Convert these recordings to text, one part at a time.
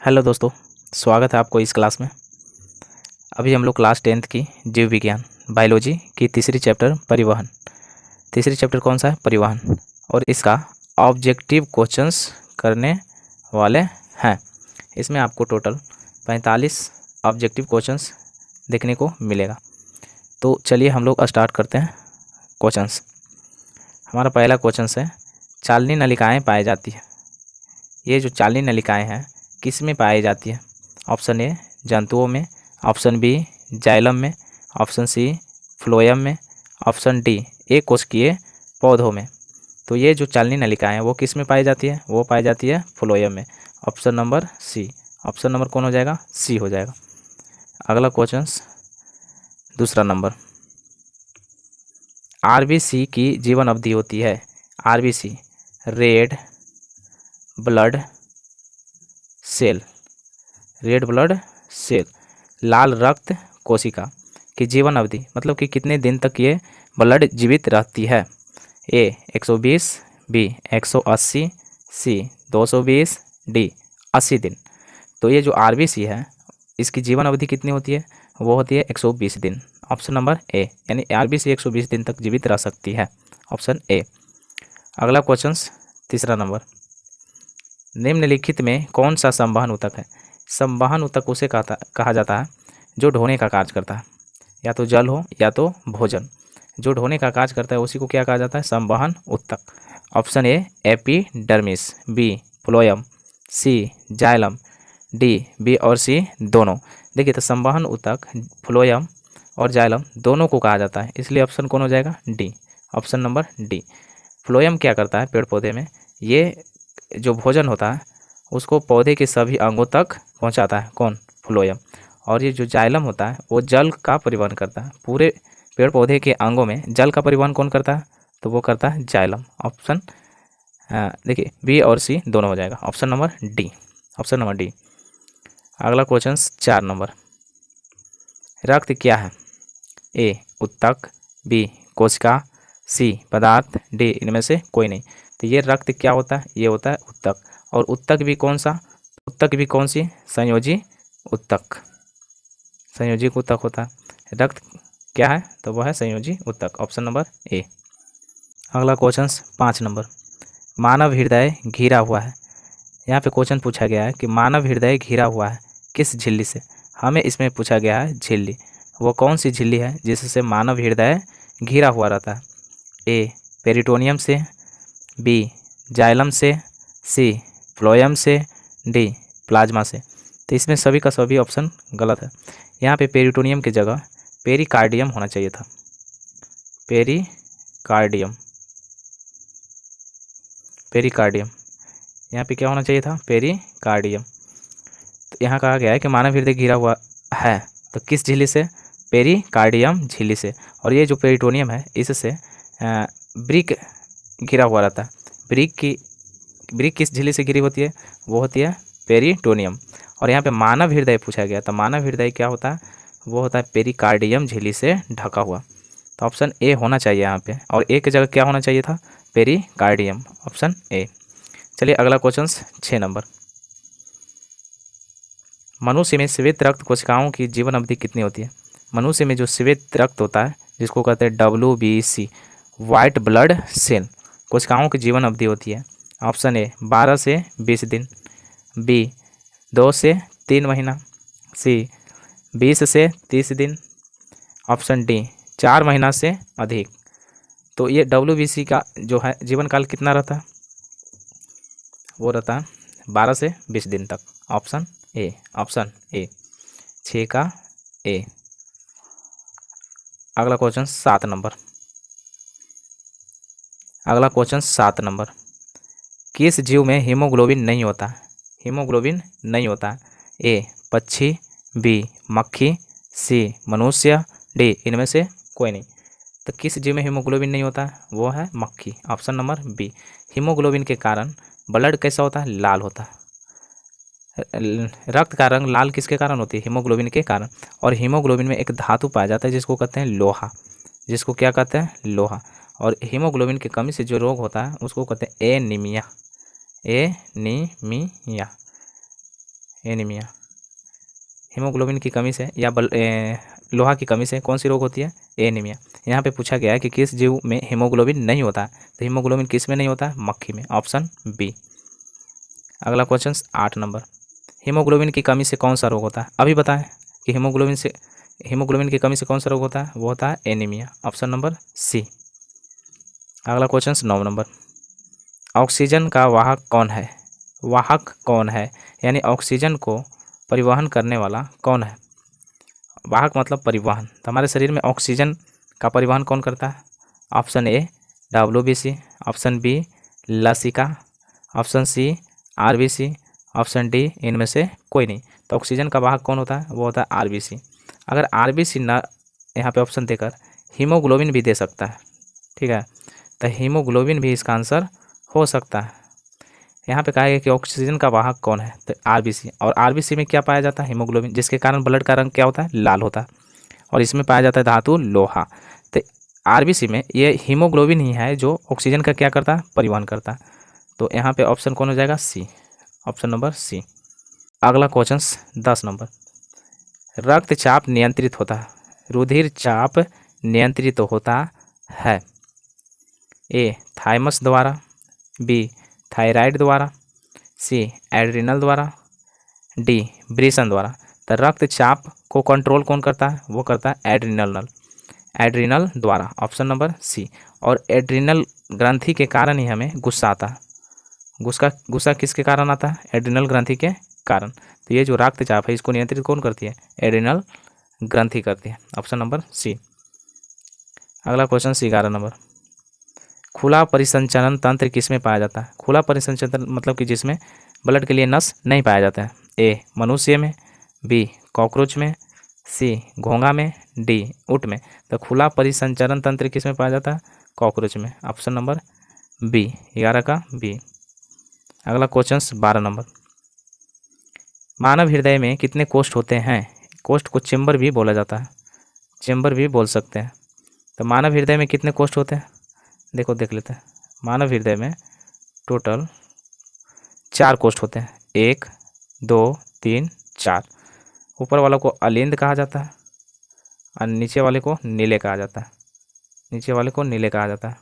Hello दोस्तों, स्वागत है आपको इस क्लास में। अभी हम लोग क्लास 10th की जीव विज्ञान बायोलॉजी की तीसरी चैप्टर परिवहन। तीसरी चैप्टर कौन सा है? परिवहन। और इसका ऑब्जेक्टिव क्वेश्चंस करने वाले हैं। इसमें आपको टोटल 45 ऑब्जेक्टिव क्वेश्चंस देखने को मिलेगा। तो चलिए हम लोग स्टार्ट करते हैं क्वेश्चंस। हमारा पहला क्वेश्चन है, चालनी नलिकाएँ पाई जाती है। ये जो चालनी नलिकाएँ हैं किस में पाई जाती है? ऑप्शन ए जंतुओं में, ऑप्शन बी जाइलम में, ऑप्शन सी फ्लोएम में, ऑप्शन डी एककोशिकीय पौधों में। तो ये जो चालनी नलिकाएँ हैं वो किस में पाई जाती है? वो पाई जाती है फ्लोएम में। Option number C. Option number कौन हो जाएगा? सी हो जाएगा। अगला क्वेश्चन दूसरा नंबर, आरबीसी की जीवन अवधि होती है। RBC red blood cell, red blood cell, लाल रक्त कोशिका की जीवन अवधि मतलब कि कितने दिन तक ये ब्लड जीवित रहती है? ए 120, बी 180, सी 220, डी 80 दिन। तो ये जो आरबीसी है इसकी जीवन अवधि कितनी होती है? वो होती है 120 दिन। ऑप्शन नंबर ए, यानी आरबीसी 120 दिन तक जीवित रह सकती है। ऑप्शन ए। अगला क्वेश्चन तीसरा नंबर, निम्नलिखित में कौन सा संवहन ऊतक है? संवहन ऊतक उसे कहा जाता है जो ढोने का कार्य करता है, या तो जल हो या तो भोजन। जो ढोने का कार्य करता है उसी को क्या कहा जाता है? संवहन ऊतक। Option A epidermis, B phloem, C xylem, D B और सी दोनों। देखिए तो संवहन ऊतक फ्लोएम और जाइलम दोनों को कहा जाता है, इसलिए ऑप्शन कौन हो जाएगा? D. Option number D. Phloem क्या करता है पेड़ पौधे में? ये जो भोजन होता है उसको पौधे के सभी अंगों तक पहुंचाता है। कौन? फ्लोएम। और ये जो जाइलम होता है वो जल का परिवहन करता है। पूरे पेड़ पौधे के अंगों में जल का परिवहन कौन करता है? तो वो करता है जाइलम। ऑप्शन देखिए बी और सी दोनों हो जाएगा। Option number D. Option number D. अगला क्वेश्चन 4 नंबर, रक्त क्या है? ए उत्तक, बी कोशिका, सी पदार्थ, डी इनमें से कोई नहीं। तो ये रक्त क्या होता है? ये होता है उत्तक। और उत्तक भी कौन सा? उत्तक भी कौन सी? संयोजी उत्तक। संयोजी उत्तक होता है। रक्त क्या है? तो वह है संयोजी उत्तक। Option number A. अगला क्वेश्चन 5 नंबर, मानव हृदय घिरा हुआ है। यहाँ पे क्वेश्चन पूछा गया है कि मानव हृदय घिरा हुआ है किस झिल्ली से? हमें इसमें पूछा गया है झिल्ली। वो कौन सी झिल्ली है जिससे मानव हृदय घिरा हुआ रहता है? ए पेरिटोनियम से, बी जाइलम से, सी फ्लोएम से, डी प्लाज्मा से। तो इसमें सभी का सभी ऑप्शन गलत है। यहाँ पे पेरिटोनियम की जगह पेरिकार्डियम होना चाहिए था। पेरिकार्डियम, पेरिकार्डियम यहाँ पे क्या होना चाहिए था? पेरिकार्डियम। तो यहाँ कहा गया है कि मानव हृदय घिरा हुआ है तो किस झिल्ली से? पेरिकार्डियम झिल्ली से। और ये जो पेरिटोनियम है इससे ब्रिक घिरा हुआ रहता है। ब्रिक किस झिल्ली से घिरी होती है? वो होती है पेरिटोनियम। और यहाँ पे मानव हृदय पूछा गया तो मानव हृदय क्या होता है? वो होता है पेरिकार्डियम झिल्ली से ढका हुआ। तो ऑप्शन ए होना चाहिए यहाँ पे, और ए की जगह क्या होना चाहिए था? पेरिकार्डियम। Option A. चलिए अगला क्वेश्चन 6 नंबर, मनुष्य में श्वेत रक्त कोशिकाओं की जीवन अवधि कितनी होती है? मनुष्य में जो श्वेत रक्त होता है जिसको कहते हैं WBC, वाइट ब्लड सेल, कोशिकाओं की जीवन अवधि होती है। ऑप्शन ए 12 से 20 दिन, बी 2 से 3 महीना, सी 20 से 30 दिन, ऑप्शन डी 4 महीना से अधिक। तो ये WBC का जो है जीवन काल कितना रहता है? वो रहता है 12 से 20 दिन तक। Option A. ऑप्शन ए 6 का ए। अगला क्वेश्चन 7 नंबर, अगला क्वेश्चन 7 नंबर, किस जीव में हीमोग्लोबिन नहीं होता? हीमोग्लोबिन नहीं होता। ए पक्षी, बी मक्खी, सी मनुष्य, डी इनमें से कोई नहीं। तो किस जीव में हीमोग्लोबिन नहीं होता? वो है मक्खी। Option number B. हीमोग्लोबिन के कारण ब्लड कैसा होता है? लाल होता है। रक्त का रंग लाल किसके कारण होती है? हीमोग्लोबिन के कारण। और हीमोग्लोबिन में एक धातु पाया जाता है जिसको कहते हैं लोहा। जिसको क्या कहते हैं? लोहा। और हीमोग्लोबिन की कमी से जो रोग होता है उसको कहते हैं एनीमिया। एनीमिया। एनीमिया। हीमोग्लोबिन की कमी से या लोहा की कमी से कौन सी रोग होती है? एनीमिया। यहाँ पे पूछा गया है कि किस जीव में हीमोग्लोबिन नहीं होता है, तो हीमोग्लोबिन किस में नहीं होता है? मक्खी में, ऑप्शन बी। अगला क्वेश्चन 8 नंबर, हीमोग्लोबिन की कमी से कौन सा रोग होता है? अभी बताएं कि हीमोग्लोबिन की कमी से कौन सा रोग होता है? वो होता है एनीमिया, ऑप्शन नंबर सी। अगला क्वेश्चन 9 नंबर, ऑक्सीजन का वाहक कौन है? वाहक कौन है, यानी ऑक्सीजन को परिवहन करने वाला कौन है? वाहक मतलब परिवहन। तो हमारे शरीर में ऑक्सीजन का परिवहन कौन करता है? Option A WBC, option B लसिका, option C RBC, option D इनमें से कोई नहीं। तो ऑक्सीजन का वाहक कौन होता है? वो होता है RBC। अगर RBC ना यहाँ पे ऑप्शन देकर हीमोग्लोबिन भी दे सकता है, ठीक है, तो हीमोग्लोबिन भी इसका आंसर हो सकता है। यहाँ पे कहा गया कि ऑक्सीजन का वाहक कौन है? तो RBC। और RBC में क्या पाया जाता है? हीमोग्लोबिन, जिसके कारण ब्लड का रंग क्या होता है? लाल होता है। और इसमें पाया जाता है धातु लोहा। तो RBC में ये हीमोग्लोबिन ही है जो ऑक्सीजन का क्या करता है? परिवहन करता है। तो यहाँ पे ऑप्शन कौन हो जाएगा? सी, ऑप्शन नंबर सी। अगला क्वेश्चन 10 नंबर, रक्तचाप नियंत्रित होता है, रुधिर चाप नियंत्रित होता है ए थाइमस द्वारा, बी थायराइड द्वारा, सी एड्रिनल द्वारा, डी ब्रेसन द्वारा। तो रक्तचाप को कंट्रोल कौन करता है? वो करता है एड्रिनल द्वारा, ऑप्शन नंबर सी। और एड्रिनल ग्रंथि के कारण ही हमें गुस्सा आता है। गुस्सा किसके कारण आता है? एड्रिनल ग्रंथि के कारण। तो ये जो रक्तचाप है इसको नियंत्रित कौन करती है? एड्रिनल ग्रंथि करती है, ऑप्शन नंबर सी। अगला क्वेश्चन 11 नंबर, खुला परिसंचरण तंत्र किसमें पाया जाता है? खुला परिसंचरण मतलब कि जिसमें ब्लड के लिए नस नहीं पाया जाता है। ए मनुष्य में, बी कॉकरोच में, सी घोंघा में, डी ऊँट में। तो खुला परिसंचरण तंत्र किसमें पाया जाता है? कॉकरोच में, ऑप्शन नंबर बी, 11 का बी। अगला क्वेश्चन 12 नंबर, मानव हृदय में कितने कोष्ठ होते हैं? कोष्ठ को चेम्बर भी बोला जाता है, चेम्बर भी बोल सकते हैं। तो मानव हृदय में कितने कोष्ठ होते हैं? देखो देख लेते हैं। मानव हृदय में टोटल 4 कोष्ठ होते हैं, 1 2 3 4। ऊपर वाला को अलिंद कहा जाता है और नीचे वाले को नीले कहा जाता है, नीचे वाले को नीले कहा जाता है।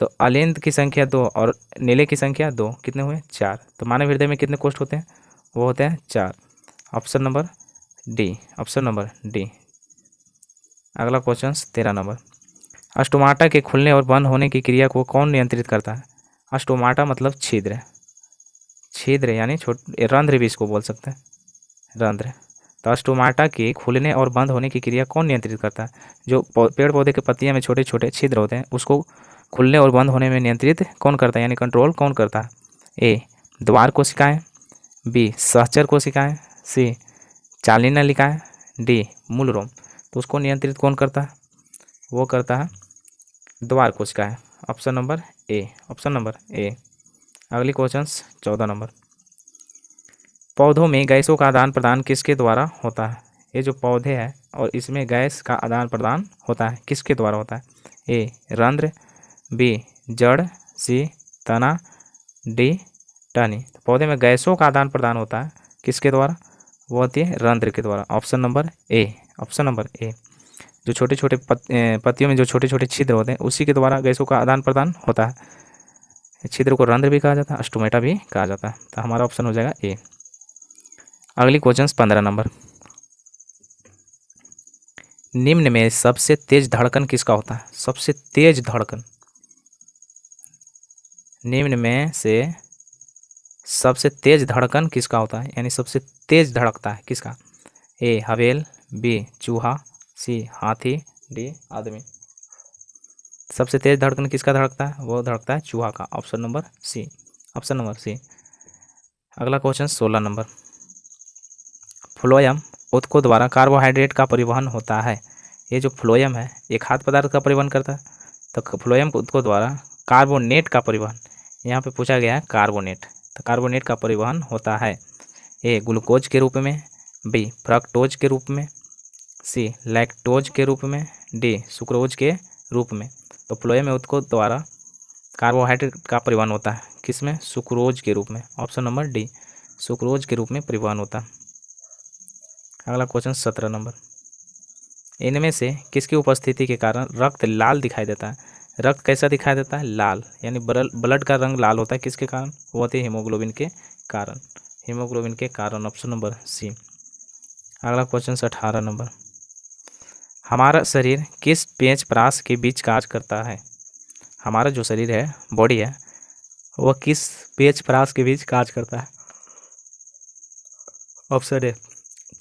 तो अलिंद की संख्या 2 और नीले की संख्या 2, कितने हुए? 4। तो मानव हृदय में कितने कोष्ठ होते हैं? वो होते हैं 4, option number D, option number D. अगला क्वेश्चन 13 नंबर, अस्टोमाटा के खुलने और बंद होने की क्रिया को कौन नियंत्रित करता है? अस्टोमाटा मतलब छिद्र, छिद्र यानी रंध्र भी इसको बोल सकते हैं, रंध्र। तो अस्टोमाटा के खुलने और बंद होने की क्रिया कौन नियंत्रित करता है? जो पेड़ पौधे के पत्तियां में छोटे छोटे छिद्र होते हैं उसको खुलने और बंद होने में नियंत्रित कौन करता है, यानी कंट्रोल कौन करता है? ए द्वार कोशिकाएं, बी सहचर कोशिकाएं, सी चालीन नलिकाएं, डी मूल रोम। तो उसको नियंत्रित कौन करता है? वो करता है द्वार कोशिकाएं, option number A, option number A. अगली क्वेश्चन 14 नंबर, पौधों में गैसों का आदान प्रदान किसके द्वारा होता है? ये जो पौधे हैं और इसमें गैस का आदान प्रदान होता है, किसके द्वारा होता है? ए रंध्र, बी जड़, सी तना, डी टहनी। तो पौधे में गैसों का आदान प्रदान होता है किसके द्वारा? वो होती है रंध्र के द्वारा, option number A, option number A. जो छोटे छोटे पत्तियों में जो छोटे छोटे छिद्र होते हैं उसी के द्वारा गैसों का आदान प्रदान होता है। छिद्र को रंध्र भी कहा जाता है, स्टोमेटा भी कहा जाता है। तो हमारा ऑप्शन हो जाएगा ए। अगली क्वेश्चन 15 नंबर, निम्न में सबसे तेज धड़कन किसका होता है? सबसे तेज धड़कन, निम्न में से सबसे तेज धड़कन किसका होता है, यानी सबसे तेज धड़कता है किसका? ए हवेल, बी चूहा, सी हाथी, डी आदमी। सबसे तेज धड़कन किसका धड़कता है? वो धड़कता है चूहा का, option number C, option number C. अगला क्वेश्चन 16 नंबर, फ्लोएम ऊतकों द्वारा कार्बोहाइड्रेट का परिवहन होता है। ये जो फ्लोएम है ये खाद्य पदार्थ का परिवहन करता है, तो फ्लोएम ऊतकों द्वारा कार्बोनेट का परिवहन, यहाँ पे पूछा गया है कार्बोनेट, तो कार्बोनेट का परिवहन होता है ए ग्लूकोज के रूप में, बी फ्रक्टोज के रूप में, सी लैक्टोज के रूप में, डी सुक्रोज के रूप में। तो फ्लोएम ऊतकों द्वारा कार्बोहाइड्रेट का परिवहन होता है किसमें? सुक्रोज के रूप में, ऑप्शन नंबर डी सुक्रोज के रूप में परिवहन होता है। अगला क्वेश्चन 17 नंबर, इनमें से किसकी उपस्थिति के कारण रक्त लाल दिखाई देता है? रक्त कैसा दिखाई देता है? लाल, यानी ब्लड का रंग लाल होता है किसके कारण? वो होते हैं हीमोग्लोबिन के कारण। हीमोग्लोबिन के कारण, ऑप्शन नंबर सी। अगला क्वेश्चन 18 नंबर, हमारा शरीर किस पेच परास के बीच कार्य करता है? हमारा जो शरीर है, बॉडी है, वह किस पेच परास के बीच कार्य करता है? ऑप्शन ए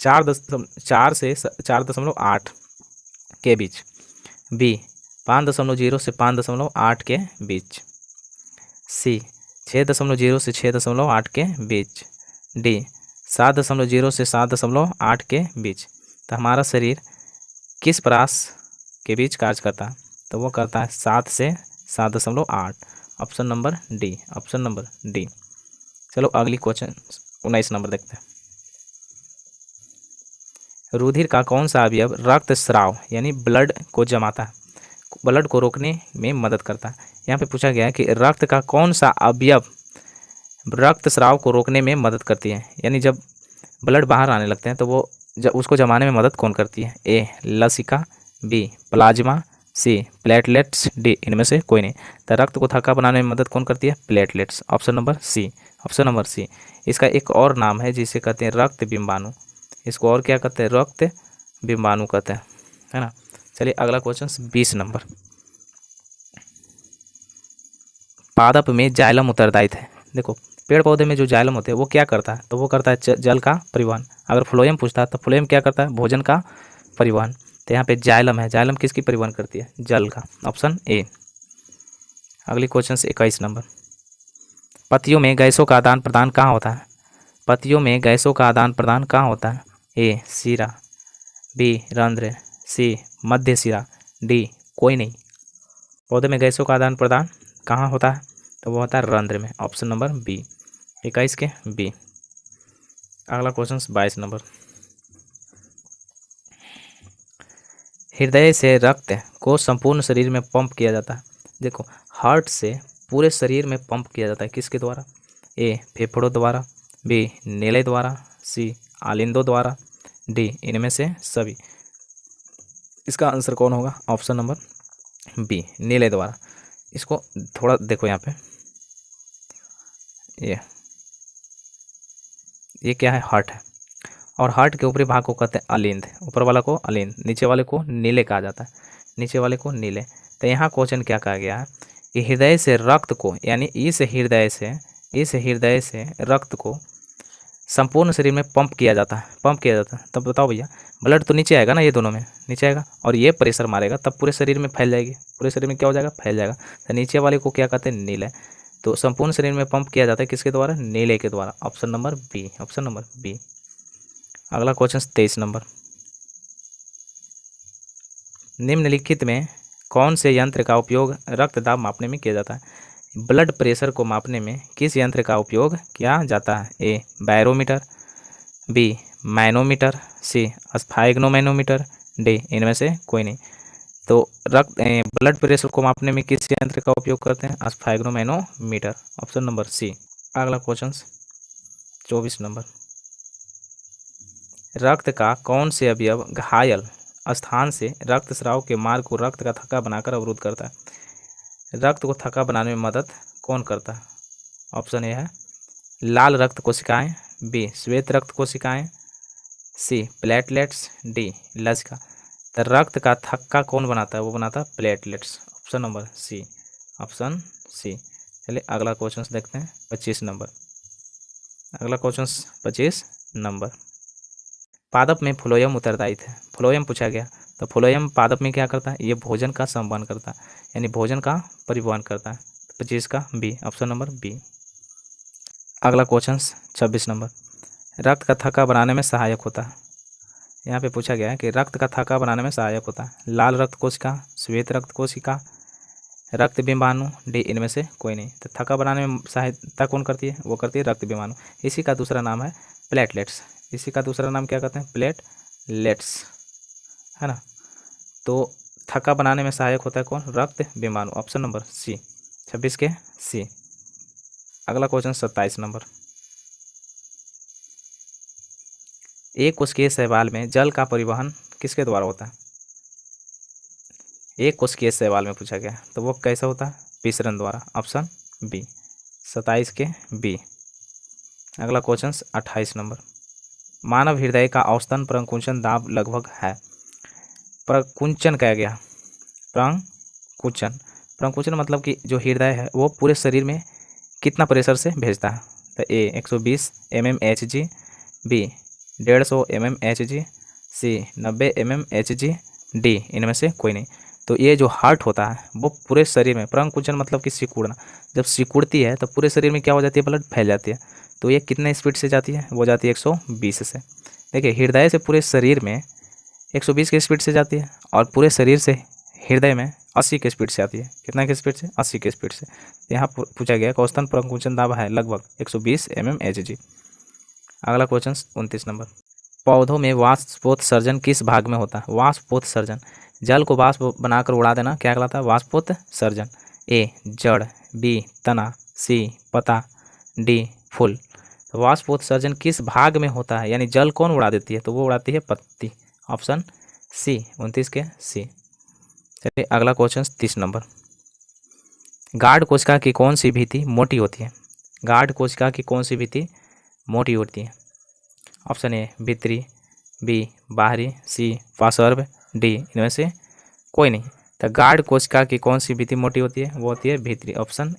4 से 4.8 के बीच, बी 5.0 से 5.8 के बीच, सी 6.0 से 6.8 के बीच, डी 7.0 से 7.8 के बीच। तो हमारा शरीर किस परास के बीच कार्य करता है? तो वो करता है 7 से 7.8। Option number D, option number D. चलो अगली क्वेश्चन 19 नंबर देखते हैं। रुधिर का कौन सा अवयव रक्त स्राव यानी ब्लड को जमाता है, ब्लड को रोकने में मदद करता है? यहाँ पे पूछा गया है कि रक्त का कौन सा अवयव रक्त स्राव को रोकने में मदद करती है, यानी जब ब्लड बाहर आने लगते हैं तो वो उसको जमाने में मदद कौन करती है? ए लसिका, B plasma, C platelets, D इनमें से कोई नहीं। तो रक्त को थक्का बनाने में मदद कौन करती है? Platelets. Option number C, option number C. इसका एक और नाम है जिसे कहते हैं रक्त बिंबाणु। इसको और क्या कहते हैं? रक्त बिंबाणु कहते हैं, है ना। चलिए अगला क्वेश्चन 20 नंबर, पादप में जाइलम उत्तरदायी है। देखो पेड़ पौधे में जो जाइलम होते हैं वो क्या करता है? तो वो करता है जल का परिवहन। अगर फ्लोएम पूछता है तो फ्लोएम क्या करता है? भोजन का परिवहन। तो यहाँ पे जाइलम है, जाइलम किसकी परिवहन करती है? जल का। Option A. अगली क्वेश्चन 21 नंबर, पत्तियों में गैसों का आदान प्रदान कहाँ होता है? पत्तियों में गैसों का आदान प्रदान कहाँ होता है? ए सिरा, बी रंध्र, सी मध्य सिरा, डी कोई नहीं। पौधे में गैसों का आदान प्रदान कहाँ होता है? तो वो होता है रंध्र में। ऑप्शन नंबर बी, 21 के बी। अगला क्वेश्चन 22 नंबर, हृदय से रक्त को संपूर्ण शरीर में पंप किया जाता है। देखो हार्ट से पूरे शरीर में पंप किया जाता है किसके द्वारा? ए फेफड़ों द्वारा, बी नीले द्वारा, सी आलिंदों द्वारा, डी इनमें से सभी। इसका आंसर कौन होगा? ऑप्शन नंबर बी नीले द्वारा। इसको थोड़ा देखो यहाँ पे, ये क्या है? हार्ट है, और हार्ट के ऊपरी भाग को कहते हैं अलिंद। ऊपर वाला को अलिंद, नीचे वाले को नीले कहा जाता है, नीचे वाले को नीले। तो यहाँ क्वेश्चन क्या कहा गया है कि हृदय से रक्त को, यानी इस हृदय से रक्त को संपूर्ण शरीर में पंप किया जाता है, पंप किया जाता है। तब बताओ भैया, ब्लड तो नीचे आएगा ना, ये दोनों में नीचे आएगा, और ये प्रेशर मारेगा तब पूरे शरीर में फैल जाएगी, पूरे शरीर में क्या हो जाएगा? फैल जाएगा। तो नीचे वाले को क्या कहते हैं? नीले। तो संपूर्ण शरीर में पंप किया जाता है किसके द्वारा? नीले के द्वारा। Option number B, option number B. अगला क्वेश्चन 23 नंबर, निम्नलिखित में कौन से यंत्र का उपयोग रक्त दाब मापने में किया जाता है? ब्लड प्रेशर को मापने में किस यंत्र का उपयोग किया जाता है? ए बैरोमीटर, बी मैनोमीटर, सी स्फाइग्नोमैनोमीटर, डी इनमें से कोई नहीं। तो ब्लड प्रेशर को मापने में किस यंत्र का उपयोग करते हैं? स्फाइग्नोमैनोमीटर। Option number C. अगला क्वेश्चन 24 नंबर, रक्त का कौन से अवयव घायल स्थान से रक्त स्राव के मार्ग को रक्त का थक्का बनाकर अवरुद्ध करता है? रक्त को थक्का बनाने में मदद कौन करता है? ऑप्शन ए है लाल रक्त कोशिकाएं, बी श्वेत रक्त कोशिकाएं, सी प्लेटलेट्स, डी लसिका। तो रक्त का थक्का कौन बनाता है? वो बनाता है platelets. Option number C, option C. चलिए अगला क्वेश्चन देखते हैं 25 नंबर। अगला क्वेश्चन 25 नंबर, पादप में फ्लोएम उत्तरदायी है। फ्लोएम पूछा गया, तो फ्लोएम पादप में क्या करता है? ये भोजन का संवहन करता है, यानी भोजन का परिवहन करता है। 25 का बी, ऑप्शन नंबर बी। अगला क्वेश्चन 26 नंबर, रक्त का थक्का बनाने में सहायक होता है। यहाँ पे पूछा गया है कि रक्त का थक्का बनाने में सहायक होता है लाल रक्त कोशिका, श्वेत रक्त कोशिका, रक्त बिंबाणु, डी इनमें से कोई नहीं। तो थक्का बनाने में सहायता कौन करती है? वो करती है रक्त बिंबाणु। इसी का दूसरा नाम है प्लेटलेट्स। इसी का दूसरा नाम क्या कहते हैं? प्लेटलेट्स, है ना। तो थक्का बनाने में सहायक होता है कौन? रक्त बिंबाणु। ऑप्शन नंबर सी, 26 के सी। अगला क्वेश्चन 27 नंबर, एक कोशिकीय शैवाल में जल का परिवहन किसके द्वारा होता है? एक कोशिकीय शैवाल में पूछा गया, तो वो कैसा होता है? विसरण द्वारा। ऑप्शन बी, 27 के बी। अगला क्वेश्चन 28 नंबर, मानव हृदय का औसतन प्रकुंचन दाब लगभग है। प्रकुंचन कहा गया, प्रकुंचन, प्रकुंचन मतलब कि जो हृदय है वो पूरे शरीर में कितना प्रेशर से भेजता है? तो ए 120 mmHg, बी 150 mmHg, सी 90 mmHg, डी इनमें से कोई नहीं। तो ये जो हार्ट होता है वो पूरे शरीर में, प्रकुंचन मतलब कि सिकुड़ना, जब सिकुड़ती है तो पूरे शरीर में क्या हो जाती है? ब्लड फैल जाती है। तो ये कितने स्पीड से जाती है? वो जाती है 120 से। देखिए हृदय से पूरे शरीर में 120 की स्पीड से जाती है और पूरे शरीर से हृदय में 80 की स्पीड से आती है। कितना की स्पीड से? 80 की स्पीड से। यहाँ पूछा गया कि औसतन प्रकुंचन दाब है लगभग 120 mmHg। अगला क्वेश्चन 29 नंबर, पौधों में वाष्पोत्सर्जन किस भाग में होता है? वाष्पोत्सर्जन, जल को वाष्प बनाकर उड़ा देना क्या कहलाता है? वाष्पोत्सर्जन। ए जड़, बी तना, सी पता, डी फूल। वाष्पोत्सर्जन किस भाग में होता है, यानी जल कौन उड़ा देती है? तो वो उड़ाती है पत्ती। ऑप्शन सी, 29 के सी। चलिए अगला क्वेश्चन 30 नंबर, गार्ड कोशिका की कौन सी भित्ति मोटी होती है? गार्ड कोशिका की कौन सी भित्ति मोटी होती है? ऑप्शन ए भीतरी, बी बाहरी, सी पार्श्व, डी इनमें से कोई नहीं। तो गार्ड कोशिका की कौन सी भित्ति मोटी होती है? वो होती है भीतरी। Option A.